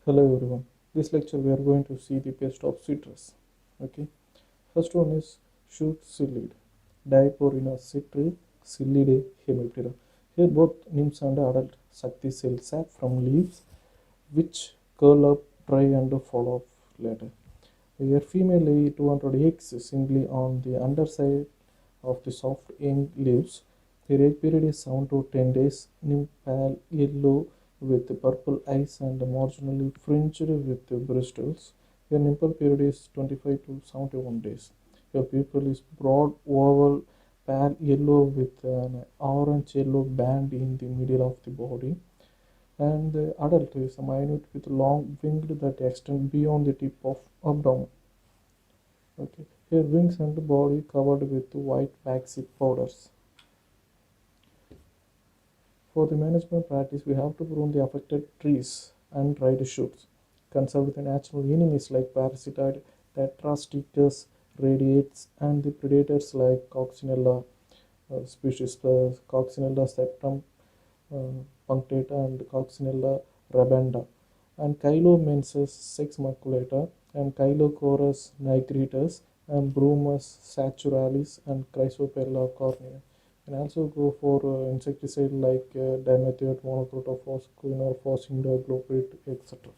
Hello everyone. This lecture we are going to see the best of citrus. Okay. First one is shoot psyllid. Diaporina citri, psyllidae hemiptera. Here both nymphs and adult suck the cell sap from leaves which curl up, dry and fall off later. Here female lay 200 eggs singly on the underside of the soft young leaves. The egg period is 7 to 10 days. Nymph pale yellow with purple eyes and marginally fringed with bristles. Your nipple period is 25 to 71 days. Your pupil is broad oval pale yellow with an orange yellow band in the middle of the body. And the adult is minute with long winged that extend beyond the tip of abdomen. Okay. Here wings and body covered with white waxy powders. For the management practice, we have to prune the affected trees and dried shoots. Conserve the natural enemies like parasitoid Tetrastechus radiates and the predators like Coccinella species, Coccinella septum punctata and Coccinella rabanda, and Chylomensus sex maculata, and Chylocurus nigritus, and Bromus saturalis, and Chrysoperla cornea. And also go for insecticide like dimethoate, monocrotophos, quinophos, imidacloprid, etc.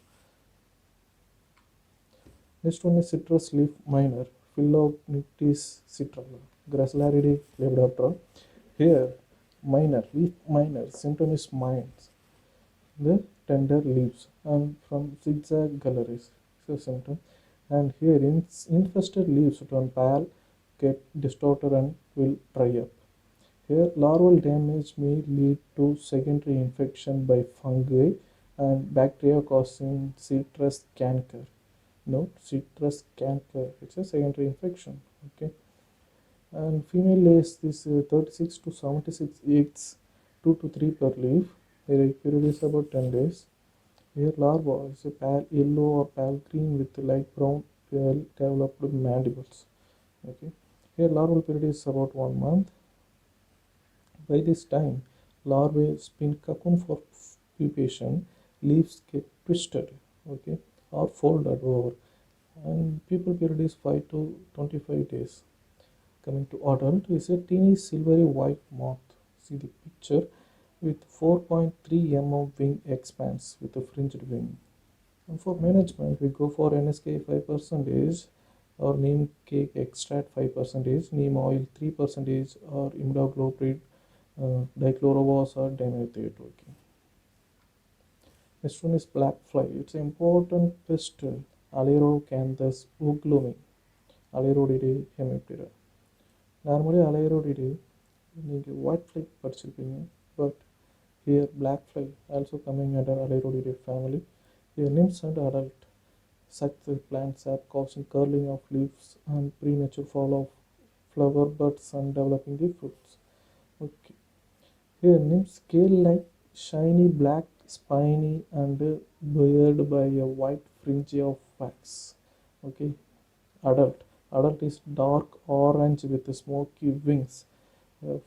Next one is citrus leaf miner, Philocniptis citrala, Gracilaridae lepidoptera. Here, leaf miner, symptom is mines, the tender leaves, and from zigzag galleries, is a symptom. And here, infested leaves turn pale, get distorted, and will dry up. Here, larval damage may lead to secondary infection by fungi and bacteria causing citrus canker. Note citrus canker, it's a secondary infection. Okay, and female lays this 36 to 76 eggs, 2 to 3 per leaf. Their egg period is about 10 days. Here larva is a pale yellow or pale green with light brown well developed mandibles. Okay, here larval period is about 1 month. By this time, larvae spin cocoon for pupation, leaves get twisted, okay, or folded over, and pupal period is 5 to 25 days. Coming to adult is a teeny silvery white moth. See the picture with 4.3 mm wing expanse with a fringed wing. And for management, we go for NSK 5% or neem cake extract 5%, neem oil 3% or imidacloprid, dichlorobos or dimethoate. Okay. Next one is black fly. It's an important pest, Alerocanthus uglumi, Alerodidae hemiptera. Normally Alerodidae நீங்கள் white fly படிச்சிருப்பீங்க, but here black fly also coming under Alerodidae family. Here nymphs and adult suck the plant sap causing curling of leaves and premature fall of flower buds and developing the fruits. Okay. Here nymphs scale like shiny black spiny and beard by a white fringe of wax. Okay. Adult is dark orange with smoky wings,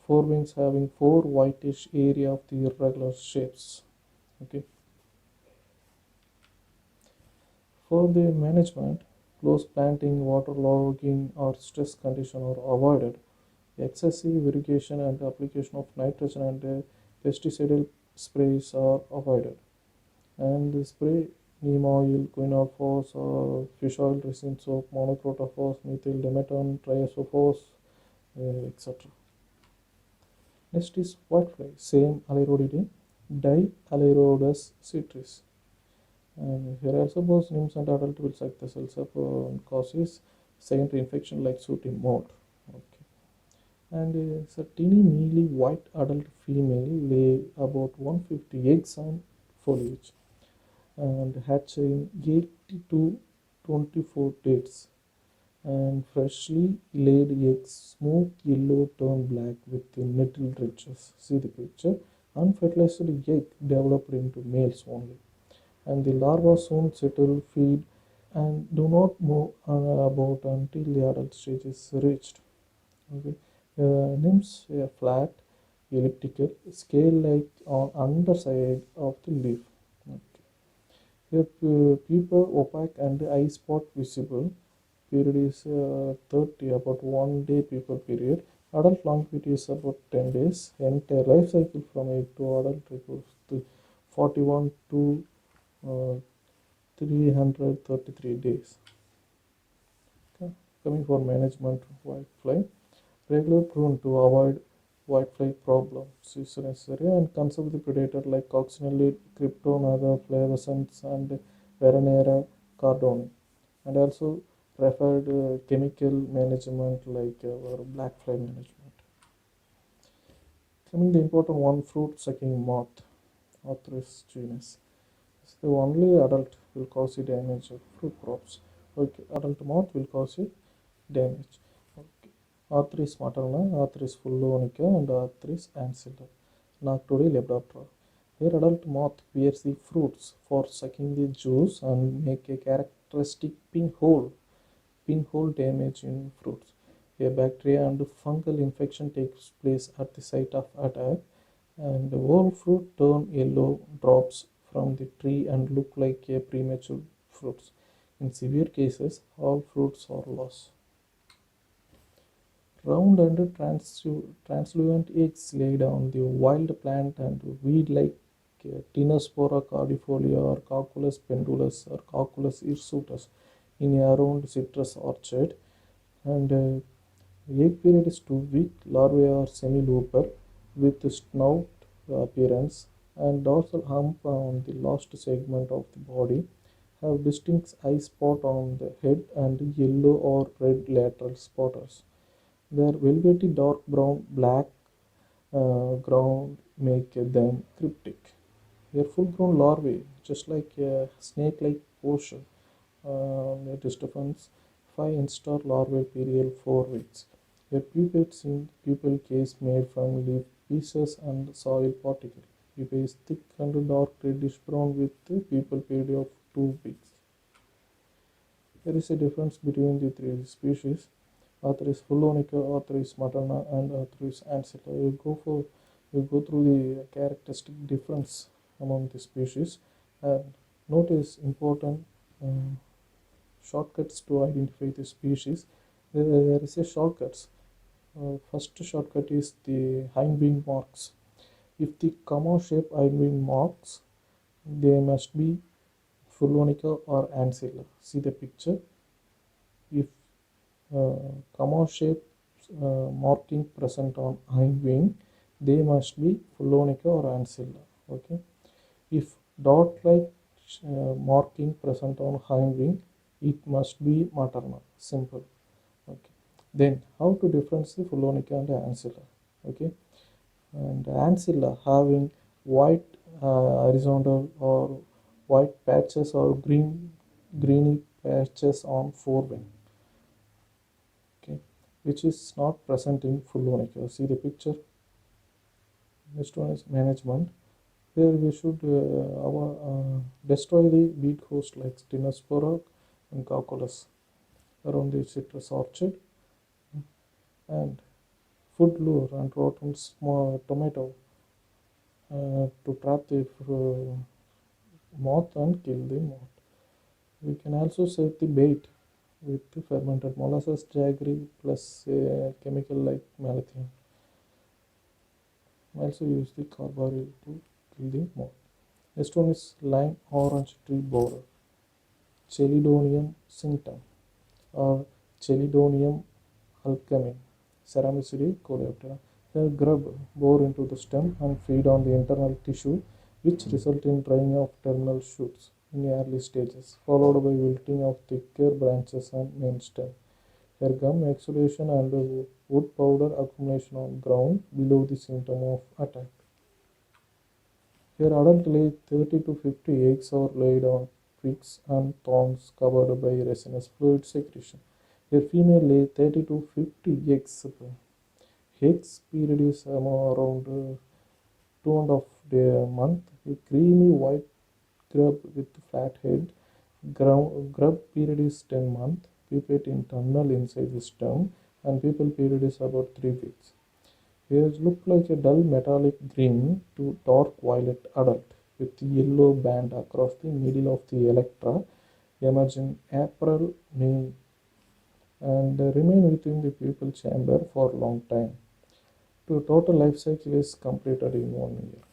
forewings having four whitish area of the irregular shapes. Okay. For the management, close planting, waterlogging or stress condition are avoided. Excessive irrigation and application of nitrogen and pesticidal sprays are avoided. And the spray neem oil, quinophos or fish oil, resin soap, monocrotophos, methyl dimetone, triazophos, etc. Next is whitefly, same Alerodidae, Dialerodus citris. And here also both nymphs and adult will suck the cells up and causes secondary infection like sooty mold. Okay. And it's a teeny mealy white adult female lay about 150 eggs on foliage and hatch in 80 to 24 days. And freshly laid eggs smooth yellow turn black with the nettle ridges. See the picture. Unfertilized egg developed into males only. And the larvae soon settle, feed, and do not move about until the adult stage is reached. Okay. Nymphs are flat, elliptical, scale like on underside of the leaf. Okay. Here pupil opaque and eye spot visible. Period is 30, about 1 day pupil period. Adult longevity is about 10 days. Entire life cycle from 8 to adult equals to 41 to 333 days. Okay. Coming for management of whitefly. Regular prune to avoid whitefly problems is necessary and conserve the predator like coccinellid, cryptonaga, flavescens and Veranera cardoni. And also referred chemical management like black fly management. Coming the important one, fruit sucking moth, Orthris genus. It's the only adult will cause the damage of fruit crops. Okay, adult moth will cause the damage. Okay. Orthris materna, Orthris fullonica, and Orthris ancilla. Noctuidi lepidoptera. Here adult moth wears the fruits for sucking the juice and make a characteristic pinhole damage in fruits. A bacteria and fungal infection takes place at the site of attack, and the whole fruit turn yellow, drops from the tree and look like a premature fruits. In severe cases, all fruits are lost. Round and translucent eggs laid on the wild plant and weed like Tinospora cordifolia or Cocculus pendulus or Cocculus hirsutus in a round citrus orchard. And egg period is 2 weeks. Larvae are semi-looper with snout appearance and dorsal hump on the last segment of the body. Have distinct eye spot on the head and yellow or red lateral spotters. Their velvety dark brown black ground make them cryptic. Their full-grown larvae, just like a snake-like posture, it defines 5 instar larval period 4 weeks. A pupates in pupal case made from leaf pieces and soil particle. Pupa is thick and dark reddish brown with a pupal period of 2 weeks. There is a difference between the three species. Arthris fullonica, Arthris materna, and Arthris ancilla. You go through the characteristic difference among the species, and notice important um, shortcuts to identify the species. There is a shortcuts. First shortcut is the hindwing marks. If the comma shape hindwing marks, they must be fullonica or ancilla. See the picture. If comma shape marking present on hind wing, they must be fullonica or ancilla. Okay. If dot like marking present on hind wing, it must be materna. Simple. Okay. Then how to differentiate fullonica and ancilla? Okay. And ancilla having white horizontal or white patches or greeny patches on forewing. Okay, which is not present in fullonica. See the picture. Next one is management. Here we should destroy the weed host like Stenospora and Cocculus around the citrus orchard, and food lure and rotten small tomato to trap the moth and kill the moth. We can also set the bait with fermented molasses jaggery plus a chemical like malathion. Also use the carbaryl to kill the moth. Next one is lime orange tree borer, Chelidonium cinctum or Chelidonium alchemy, Ceramicidae coleoptera. They grub bore into the stem and feed on the internal tissue, which result in drying of terminal shoots in the early stages, followed by wilting of thicker branches and main stem. Here gum exudation and wood powder accumulation on ground below the symptom of attack. Here adult lay 30 to 50 eggs are laid on twigs and thorns covered by resinous fluid secretion. Here female lay 30 to 50 eggs. Eggs period is around 2.5 day a month. A creamy white grub with flat head. Grub period is 10 months. Pupate internal inside the stem, and pupal period is about 3 weeks. Hairs look like a dull metallic green to dark violet adult. with yellow band across the middle of the elytra, emerge in April, May, and remain within the pupal chamber for a long time. The total life cycle is completed in 1 year.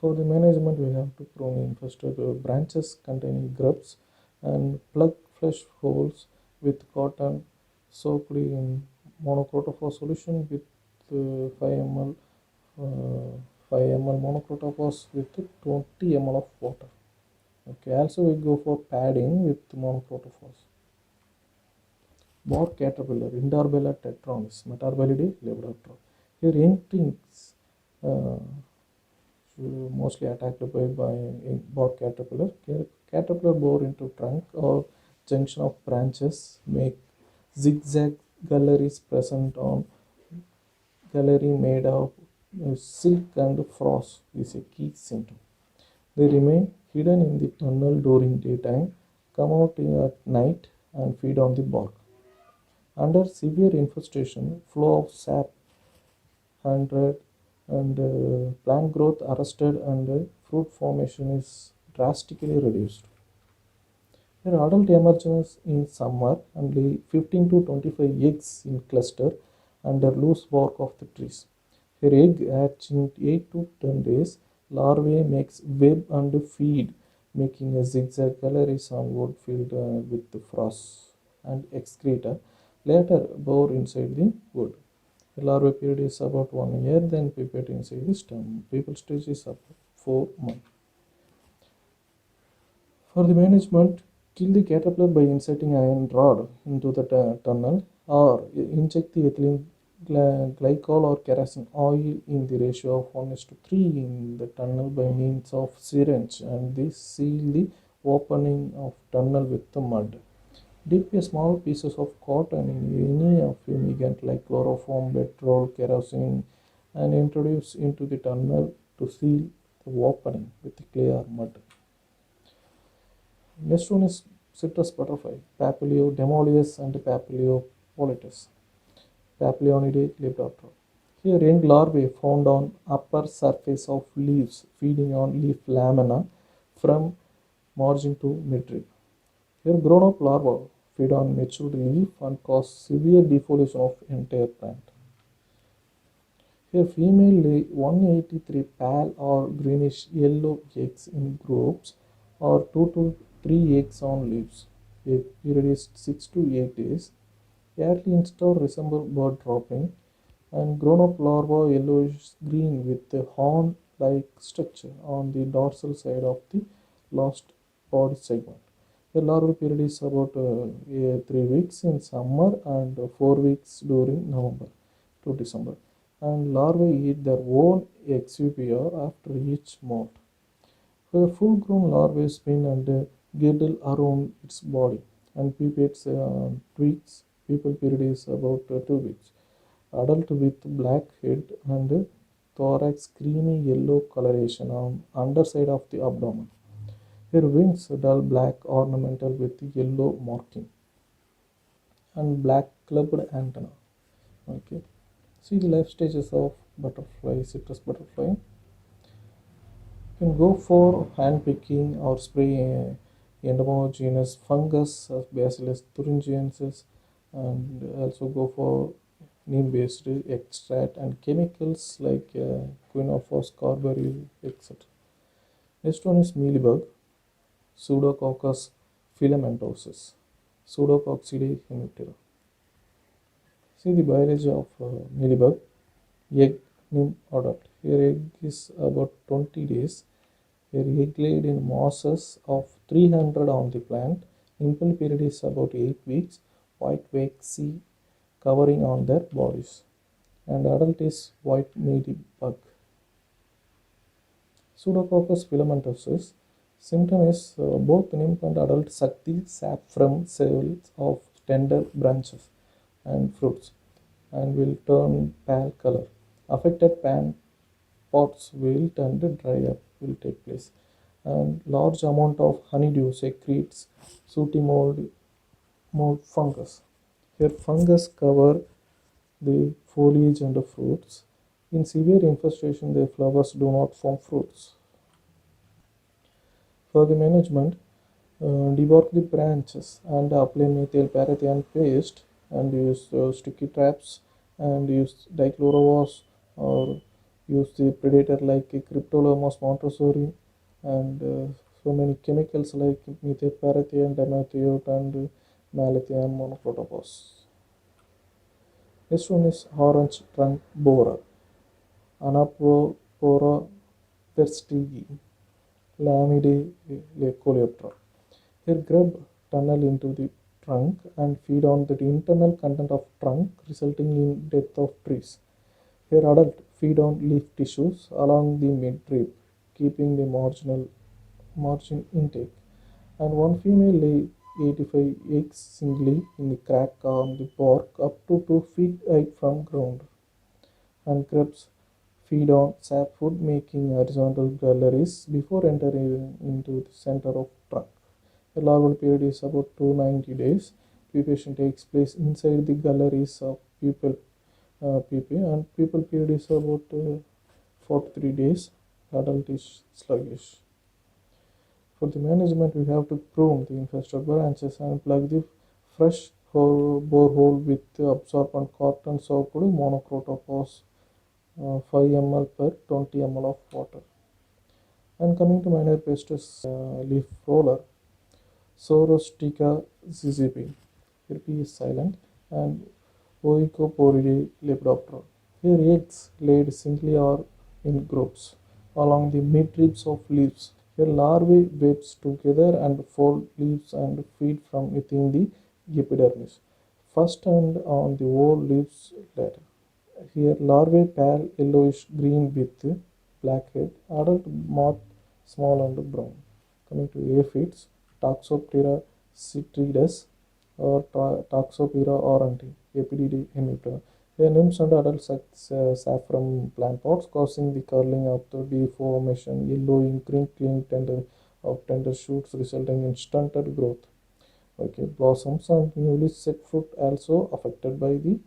For the management, we have to prune infested branches containing grubs and plug flesh holes with cotton soaked in monocrotophos solution with 5 ml 5 ml monocrotophos with 20 ml of water. Okay, also we go for padding with monocrotophos. Bark caterpillar, Indarbella tetranis, Metarbellidae lepidoptera. Here, young things uh, mostly attacked by bark caterpillar. Caterpillar bore into trunk or junction of branches make zigzag galleries present on gallery made of silk and frost is a key symptom. They remain hidden in the tunnel during daytime, come out at night and feed on the bark. Under severe infestation, flow of sap hindered and plant growth arrested and fruit formation is drastically reduced. Their adult emerges in summer and lay 15 to 25 eggs in cluster under loose bark of the trees. Her egg hatch in 8 to 10 days. Larvae makes web and feed, making a zigzag galleries on wood filled with the frost and excreta, later bore inside the wood. The larva period is about 1 year, then pipette inside the stem. Pupal stage is about 4 months. For the management, kill the caterpillar by inserting iron rod into the tunnel or inject the ethylene glycol or kerosene oil in the ratio of 1:3 in the tunnel by means of syringe, and this seal the opening of tunnel with the mud. Dip a small pieces of cotton in any of fumigant like chloroform, petrol, kerosene, and introduce into the tunnel to seal the opening with clear mud. Next one is citrus butterfly, Papilio demolius and Papilio politus, Papilionidae lepidoptera. Here, young larvae found on upper surface of leaves, feeding on leaf lamina from margin to midrib. Here, grown-up larvae feed on mature leaf and cause severe defoliation of entire plant. Here, female lay 183 pale or greenish yellow eggs in groups or 2 to 3 eggs on leaves. A period is 6 to 8 days. Early instar resemble bird dropping and grown-up larva yellowish green with a horn-like structure on the dorsal side of the last body segment. The larval period is about 3 weeks in summer and 4 weeks during November to December. And larvae eat their own excipia after each molt. A full-grown larvae spin and girdle around its body and pupates tweaks. Pupal period is about 2 weeks. Adult with black head and thorax creamy yellow coloration on underside of the abdomen. Her wings dull black ornamental with yellow marking and black clubbed antenna. Okay. See the life stages of butterfly, citrus butterfly. You can go for hand picking or spray endogenous fungus, Bacillus thuringiensis, and also go for neem-based extract and chemicals like quinophos, carbaryl, etc. Next one is mealybug, Pseudococcus filamentosus, Pseudococcidae hemiptera. See the biology of mealybug. Egg, nymph, adult. Here egg is about 20 days. Here egg laid in mosses of 300 on the plant. Nymphal period is about 8 weeks. White waxy covering on their bodies. And adult is white mealybug. Pseudococcus filamentosus. Symptom is both nymph and adult suck the sap from cells of tender branches and fruits and will turn pale color. Affected pots wilt and dry up will take place. And large amount of honeydew secretes sooty mold fungus. Here fungus cover the foliage and the fruits In severe infestation, their flowers do not form fruits. For the management, debark the branches and apply methyl parathion paste and use sticky traps and use dichlorowas or use the predator like Cryptolomus montessori and so many chemicals like methyl parathion, dimethiot and malathion monocrotopos. Next one is orange trunk borer, Anaphora perstigii, Lamidae coleoptera. Here grub tunnel into the trunk and feed on the internal content of trunk, resulting in death of trees. Here adult feed on leaf tissues along the midrib, keeping the margin intake. And one female lay 85 eggs singly in the crack on the bark up to 2 feet height from ground. And grubs feed on sap food, making horizontal galleries before entering into the center of trunk. The larval period is about 290 days. Pupation takes place inside the galleries of pupae and pupal period is about 43 days. Adult is sluggish. For the management, we have to prune the infested branches and plug the fresh borehole with absorbent cotton soaked monocrotopos 5 ml per 20 ml of water. And coming to minor pests, leaf roller, Sorostica zizipi. Here P is silent and Oicoporidae lepidoptera. Here eggs laid singly or in groups along the midribs of leaves. Here larvae webs together and fold leaves and feed from within the epidermis. First and on the whole leaves later. Here larvae pale yellowish green with black head. Adult moth small and brown. Coming to aphids, Toxoptera citridus or Toxoptera auranti, Epididae hemiptera. They nymphs and adults saffron plant pods, causing the curling of the deformation, yellowing, crinkling of tender shoots, resulting in stunted growth. Okay, blossoms and newly set fruit also affected by the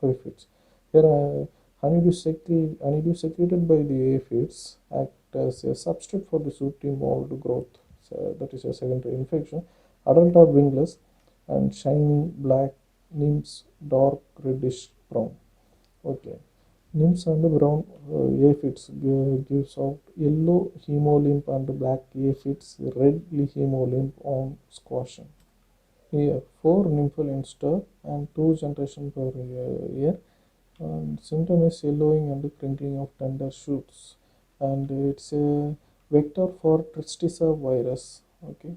aphids. Here, honeydew secreted by the aphids act as a substrate for the sooty mold growth. So that is a secondary infection. Adult are wingless and shiny black, nymphs dark reddish brown. Okay, nymphs and brown aphids gives out yellow hemolymph and black aphids red hemolymph on squashing. Here, 4 nymphal instar and 2 generation per year. And symptom is yellowing and crinkling of tender shoots, and it's a vector for Tristeza virus. Okay.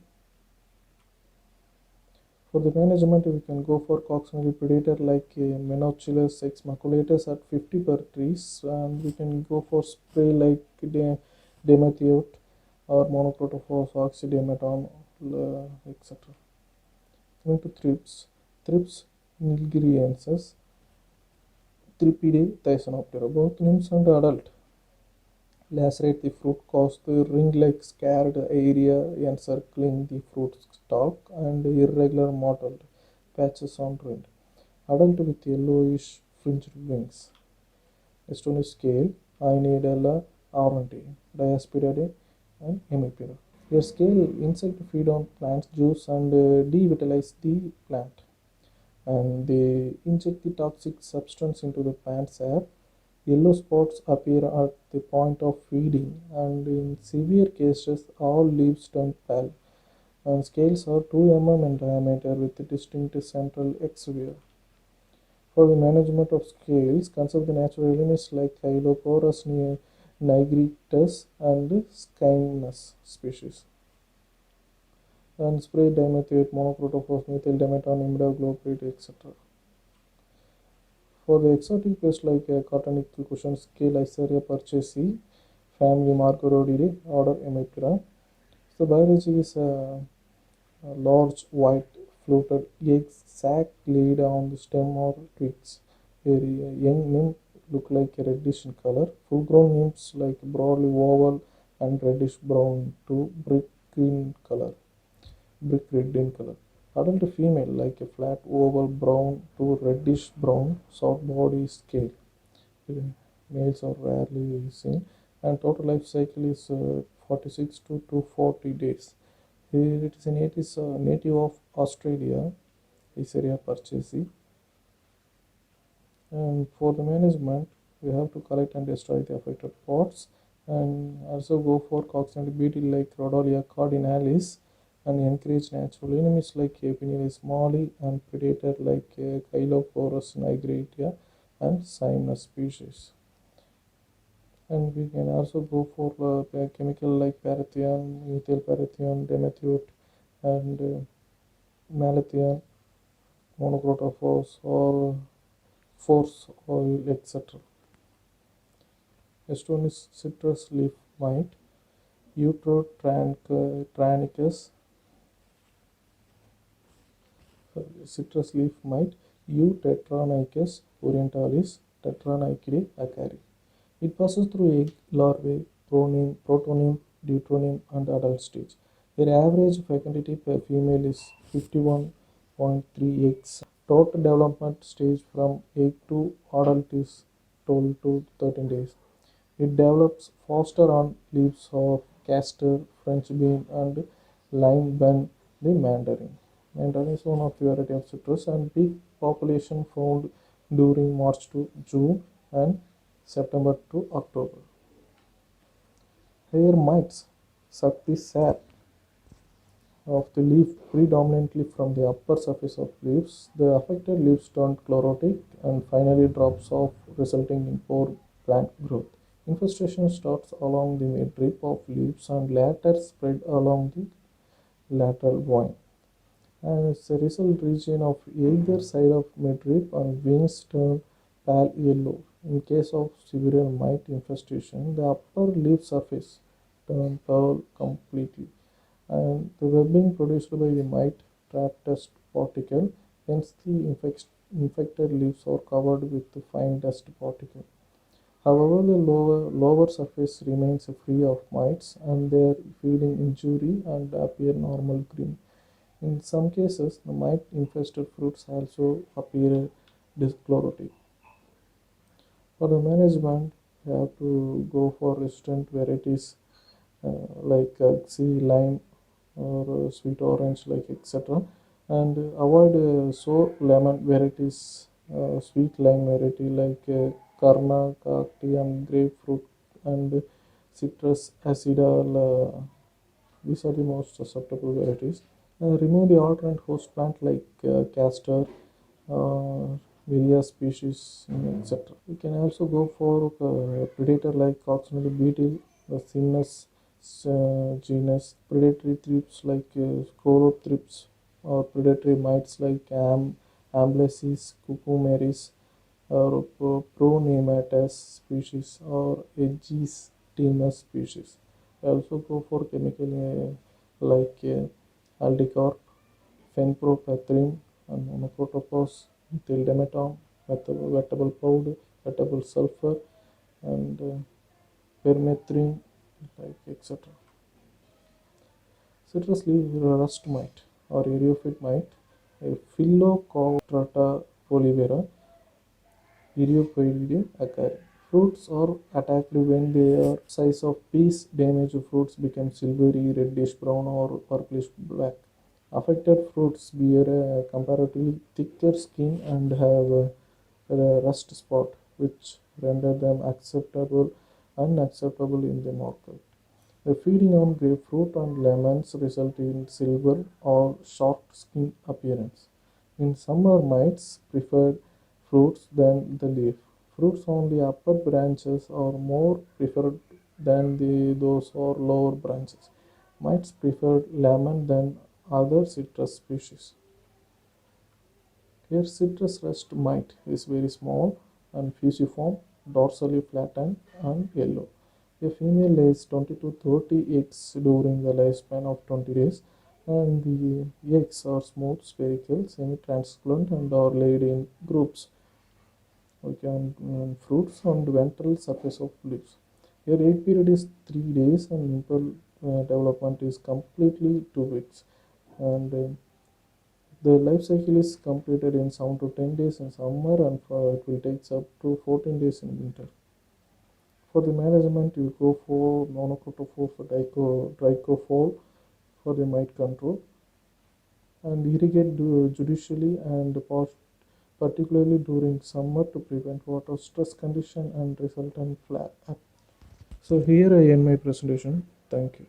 For the management, we can go for coccinelle predator like Menochilus ex maculatus at 50 per trees, and we can go for spray like Demethiot or Monocrotophos oxydemeton, etc. Coming to thrips nilgiriensis, Thripidae Thysanoptera. Both nymphs and adult lacerate the fruit, cause the ring-like scarred area encircling the fruit stalk and irregular mottled patches on rind. Adult with yellowish fringed wings. Next one is scale, Aenidella auranti, Diaspididae and Hemiptera. Their scale insect feed on plants juice and devitalize the plant, and they inject the toxic substance into the plant's air. Yellow spots appear at the point of feeding, and in severe cases, all leaves turn pale. And scales are 2 mm in diameter with a distinct central exuvia. For the management of scales, conserve the natural elements like Hyloporus nigritus and Skynus species. And spray dimethiate, monocrotophos, methyl dimeton, imidacloprid, etc. For the exotic pests like Cotonickel cushion scale Iceria purchasei, family Margorodidae, order Hemiptera. So biology is a large white fluted egg sac laid on the stem or twigs. A young nymph look like a reddish in color. Full-grown nymphs like broadly oval and reddish brown to brick red in color. Adult female like a flat oval brown to reddish brown, soft body scale. Males are rarely seen, and total life cycle is 46 to 40 days. Here it is a native of Australia. Iseria purchasing. And for the management, we have to collect and destroy the affected pots, and also go for coccinelle beetle like Rhodolia cardinalis, and encourage natural enemies like Epinelis molly and predator like Chilophorus nigratia and Cygnus species. And we can also go for a chemical like parathion, ethyl parathion, dimethium, and malathion, monocrotophos, or force oil, etc. Next one is citrus leaf mite, Eutrotranicus, citrus leaf mite, Eutetranicus orientalis, Tetranychidae acari. It passes through egg, larvae, protonym, deuteronym, and adult stage. Their average fecundity per female is 51.3 eggs. Total development stage from egg to adult is 12 to 13 days. It develops faster on leaves of castor, French bean, and lime than the mandarin. Mandarin is one of the variety of citrus, and peak population found during March to June and September to October. Here mites suck the sap of the leaf predominantly from the upper surface of leaves. The affected leaves turn chlorotic and finally drops off, resulting in poor plant growth. Infestation starts along the midrib of leaves and later spread along the lateral vine. And as a result, region of either side of midrib and wings turn pale yellow. In case of severe mite infestation, the upper leaf surface turn pale completely, and the webbing produced by the mite trap dust particle, hence the infected leaves are covered with the fine dust particle. However, the lower surface remains free of mites and their feeding injury and appear normal green. In some cases, the mite-infested fruits also appear dischlorotic. For the management, we have to go for resistant varieties like sea lime or sweet orange, like etc. And avoid sour lemon varieties, sweet lime variety like Karna, Kakti, and grapefruit and citrus acidal. These are the most susceptible varieties. Remove the alternate host plant like castor, various species, etc. You can also go for predator like coccinelle beetle, the Thymus genus, predatory thrips like Scolothrips, or predatory mites like Amblesis, cucumeris, or Pronematous species, or Aegistemus species. I also go for chemical like Aldicorp, Fenpropythrin, and Monocrotopos, Methyl vegetable powder, vegetable sulfur, and permethrin, like etc. Citrus leaf rust mite or eriophyte mite, a Phyllocostrata polivera, Eriophyllidum acari. Fruits are attacked when their size of peas. Damaged fruits become silvery, reddish brown, or purplish black. Affected fruits bear a comparatively thicker skin and have a rust spot, which render them unacceptable in the market. The feeding on grapefruit and lemons result in silver or short skin appearance. In summer, mites prefer fruits than the leaf. Fruits on the upper branches are more preferred than those on lower branches. Mites prefer lemon than other citrus species. Here, citrus rust mite is very small and fusiform, dorsally flattened and yellow. A female lays 20 to 30 eggs during the lifespan of 20 days, and the eggs are smooth, spherical, semi-translucent, and are laid in groups. Okay, on fruits on the ventral surface of leaves. Your egg period is 3 days, and nipple development is completely 2 weeks. And the life cycle is completed in 7 to 10 days in summer, and it will take up to 14 days in winter. For the management, you go for monocrotophore for dicophore for the mite control, and irrigate judicially and particularly during summer to prevent water stress condition and resultant flare. So here I end my presentation. Thank you.